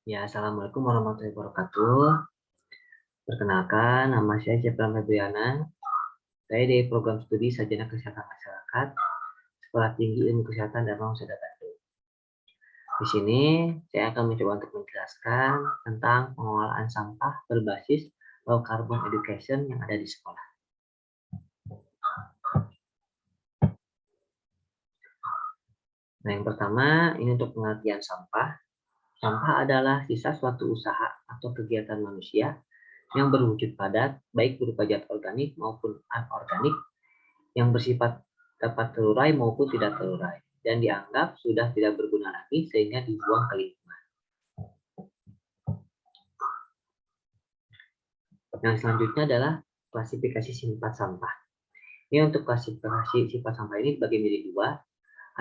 Ya, Assalamualaikum warahmatullahi wabarakatuh. Perkenalkan, nama saya Jepang Febriana. Saya dari program studi Sarjana Kesehatan Masyarakat, Sekolah Tinggi Ilmu Kesehatan dan Masyarakat Bandung. Di sini, saya akan mencoba untuk menjelaskan tentang pengolahan sampah berbasis low carbon education yang ada di sekolah. Nah, yang pertama, ini untuk pengertian sampah. Sampah adalah sisa suatu usaha atau kegiatan manusia yang berwujud padat, baik berupa zat organik maupun anorganik, yang bersifat dapat terurai maupun tidak terurai, dan dianggap sudah tidak berguna lagi sehingga dibuang ke lingkungan. Yang selanjutnya adalah klasifikasi sifat sampah. Ini untuk klasifikasi sifat sampah ini dibagi menjadi dua.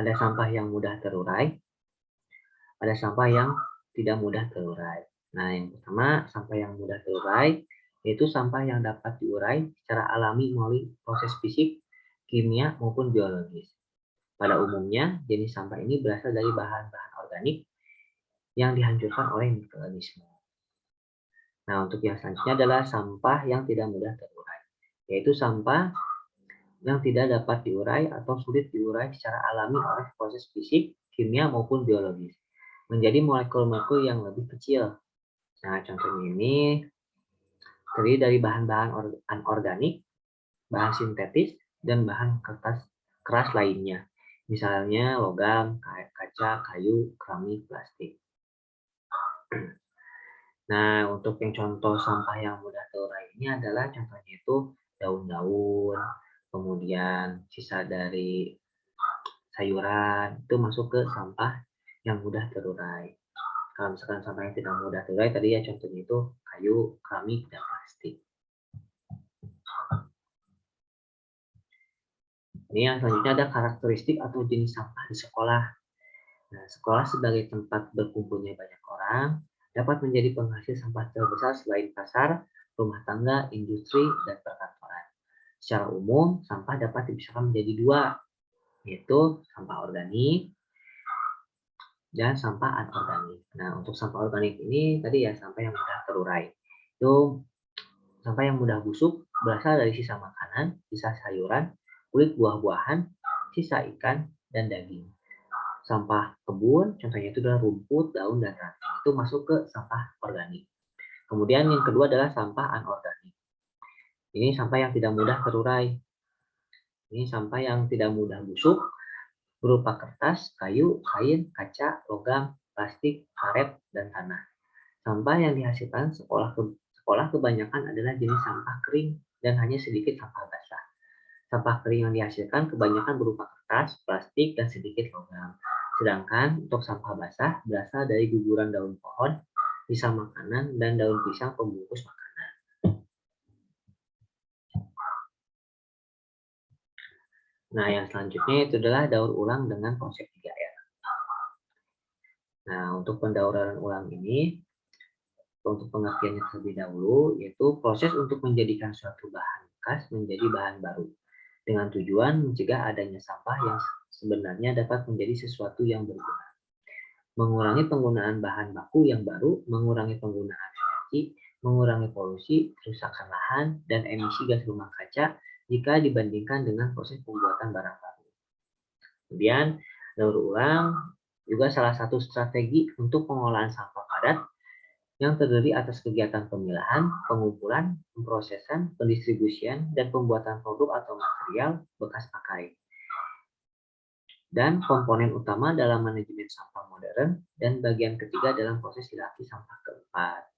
Ada sampah yang mudah terurai, ada sampah yang tidak mudah terurai. Nah, yang pertama, sampah yang mudah terurai, yaitu sampah yang dapat diurai secara alami melalui proses fisik, kimia, maupun biologis. Pada umumnya, jenis sampah ini berasal dari bahan-bahan organik yang dihancurkan oleh mikroorganisme. Nah, untuk yang selanjutnya adalah sampah yang tidak mudah terurai, yaitu sampah yang tidak dapat diurai atau sulit diurai secara alami oleh proses fisik, kimia, maupun biologis, menjadi molekul-molekul yang lebih kecil. Nah, contohnya ini terdiri dari bahan-bahan anorganik, bahan sintetis, dan bahan kertas keras lainnya. Misalnya logam, kaca, kayu, keramik, plastik. Nah, untuk yang contoh sampah yang mudah terurai ini adalah contohnya itu daun-daun, kemudian sisa dari sayuran, itu masuk ke sampah yang mudah terurai. Kalau misalkan sampah yang tidak mudah terurai, tadi ya contohnya itu kayu, keramik, dan plastik. Ini yang selanjutnya ada karakteristik atau jenis sampah di sekolah. Nah, sekolah sebagai tempat berkumpulnya banyak orang dapat menjadi penghasil sampah terbesar selain pasar, rumah tangga, industri, dan perkantoran. Secara umum, sampah dapat dipisahkan menjadi dua, yaitu sampah organik dan sampah anorganik. Nah, untuk sampah organik ini tadi ya sampah yang mudah terurai. Itu sampah yang mudah busuk berasal dari sisa makanan, sisa sayuran, kulit buah-buahan, sisa ikan, dan daging. Sampah kebun, contohnya itu adalah rumput, daun, dan ranting. Itu masuk ke sampah organik. Kemudian yang kedua adalah sampah anorganik. Ini sampah yang tidak mudah terurai. Ini sampah yang tidak mudah busuk, berupa kertas, kayu, kain, kaca, logam, plastik, karet, dan tanah. Sampah yang dihasilkan sekolah kebanyakan adalah jenis sampah kering dan hanya sedikit sampah basah. Sampah kering yang dihasilkan kebanyakan berupa kertas, plastik, dan sedikit logam. Sedangkan untuk sampah basah berasal dari guguran daun pohon, sisa makanan, dan daun pisang pembungkus makanan. Nah, yang selanjutnya itu adalah daur ulang dengan konsep 3R. Nah, untuk pendauran ulang ini, untuk pengertiannya terlebih dahulu, yaitu proses untuk menjadikan suatu bahan bekas menjadi bahan baru, dengan tujuan mencegah adanya sampah yang sebenarnya dapat menjadi sesuatu yang berguna. Mengurangi penggunaan bahan baku yang baru, mengurangi penggunaan energi, mengurangi polusi, kerusakan lahan, dan emisi gas rumah kaca jika dibandingkan dengan proses pembuatan barang baru. Kemudian, daur ulang juga salah satu strategi untuk pengolahan sampah padat yang terdiri atas kegiatan pemilahan, pengumpulan, pemrosesan, pendistribusian, dan pembuatan produk atau material bekas pakai. Dan komponen utama dalam manajemen sampah modern, dan bagian ketiga dalam proses hierarki sampah keempat.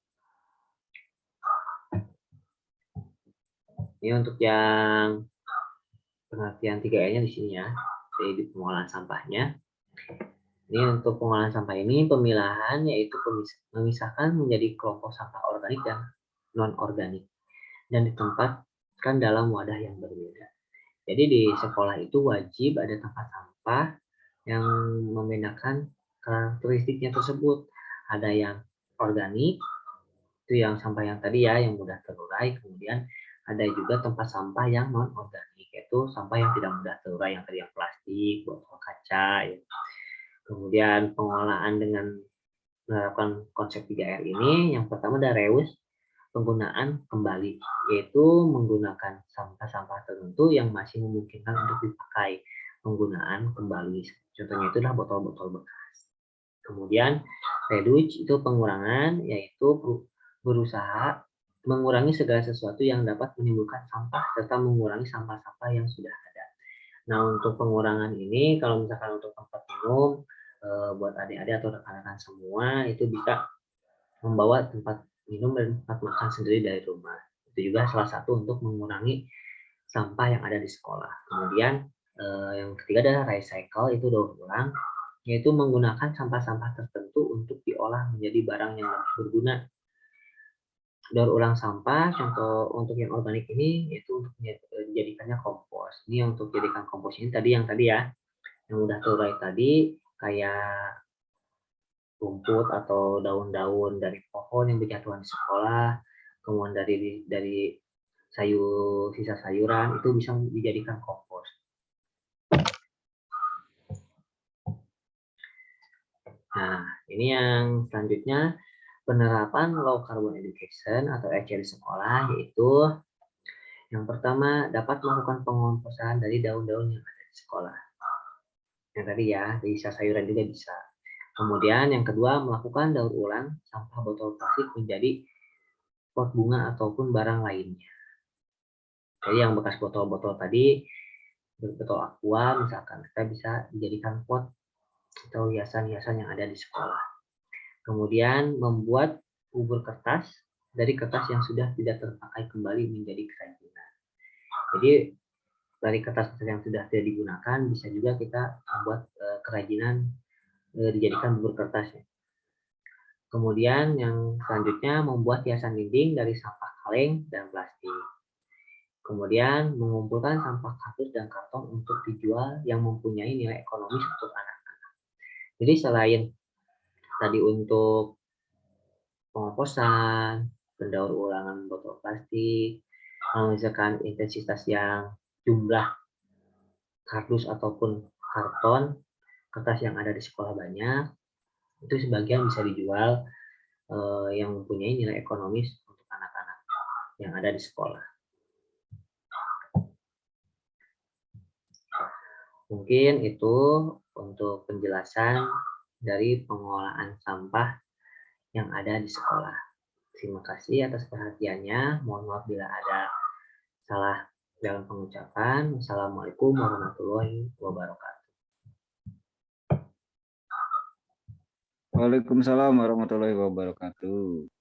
Ini untuk yang pengertian 3E-nya di sini ya, di pengolahan sampahnya. Ini untuk pengolahan sampah ini, pemilahan yaitu memisahkan menjadi kelompok sampah organik dan non-organik, dan ditempatkan dalam wadah yang berbeda. Jadi di sekolah itu wajib ada tempat sampah yang membedakan karakteristiknya tersebut. Ada yang organik, itu yang sampah yang tadi ya, yang mudah terurai. Kemudian ada juga tempat sampah yang non organik, yaitu sampah yang tidak mudah terurai, yang tadi yang plastik, botol kaca ya. Kemudian pengolahan dengan menerapkan konsep 3R ini, yang pertama ada reuse, penggunaan kembali, yaitu menggunakan sampah-sampah tertentu yang masih memungkinkan untuk dipakai, penggunaan kembali. Contohnya itu adalah botol-botol bekas. Kemudian reduce itu pengurangan, yaitu berusaha mengurangi segala sesuatu yang dapat menimbulkan sampah serta mengurangi sampah-sampah yang sudah ada. Nah, untuk pengurangan ini, kalau misalkan untuk tempat minum, buat adik-adik atau rekan-rekan semua, itu bisa membawa tempat minum dan tempat makan sendiri dari rumah. Itu juga salah satu untuk mengurangi sampah yang ada di sekolah. Kemudian yang ketiga adalah recycle, itu daur ulang, yaitu menggunakan sampah-sampah tertentu untuk diolah menjadi barang yang lebih berguna. Daur ulang sampah, contoh untuk yang organik ini, yaitu untuk dijadikannya kompos. Ini untuk jadikan kompos ini tadi ya, yang udah terurai tadi, kayak rumput atau daun-daun dari pohon yang berjatuhan di sekolah, kemudian dari sisa sayuran, itu bisa dijadikan kompos. Nah, ini yang selanjutnya, penerapan low carbon education atau EC di sekolah, yaitu yang pertama dapat melakukan pengomposan dari daun-daun yang ada di sekolah. Yang tadi ya, dari sisa sayuran juga bisa. Kemudian yang kedua, melakukan daur ulang sampah botol plastik menjadi pot bunga ataupun barang lainnya. Jadi yang bekas botol-botol tadi, botol aqua misalkan, kita bisa dijadikan pot atau hiasan-hiasan yang ada di sekolah. Kemudian membuat bubur kertas dari kertas yang sudah tidak terpakai kembali menjadi kerajinan. Jadi dari kertas yang sudah tidak digunakan bisa juga kita membuat kerajinan dijadikan bubur kertasnya. Kemudian yang selanjutnya membuat hiasan dinding dari sampah kaleng dan plastik. Kemudian mengumpulkan sampah kardus dan karton untuk dijual yang mempunyai nilai ekonomis untuk anak-anak. Jadi selain tadi untuk pengomposan, pendaur ulangan botol plastik, misalkan intensitas yang jumlah kardus ataupun karton, kertas yang ada di sekolah banyak, itu sebagian bisa dijual yang mempunyai nilai ekonomis untuk anak-anak yang ada di sekolah. Mungkin itu untuk penjelasan dari pengolahan sampah yang ada di sekolah. Terima kasih atas perhatiannya. Mohon maaf bila ada salah dalam pengucapan. Wassalamualaikum warahmatullahi wabarakatuh. Waalaikumsalam warahmatullahi wabarakatuh.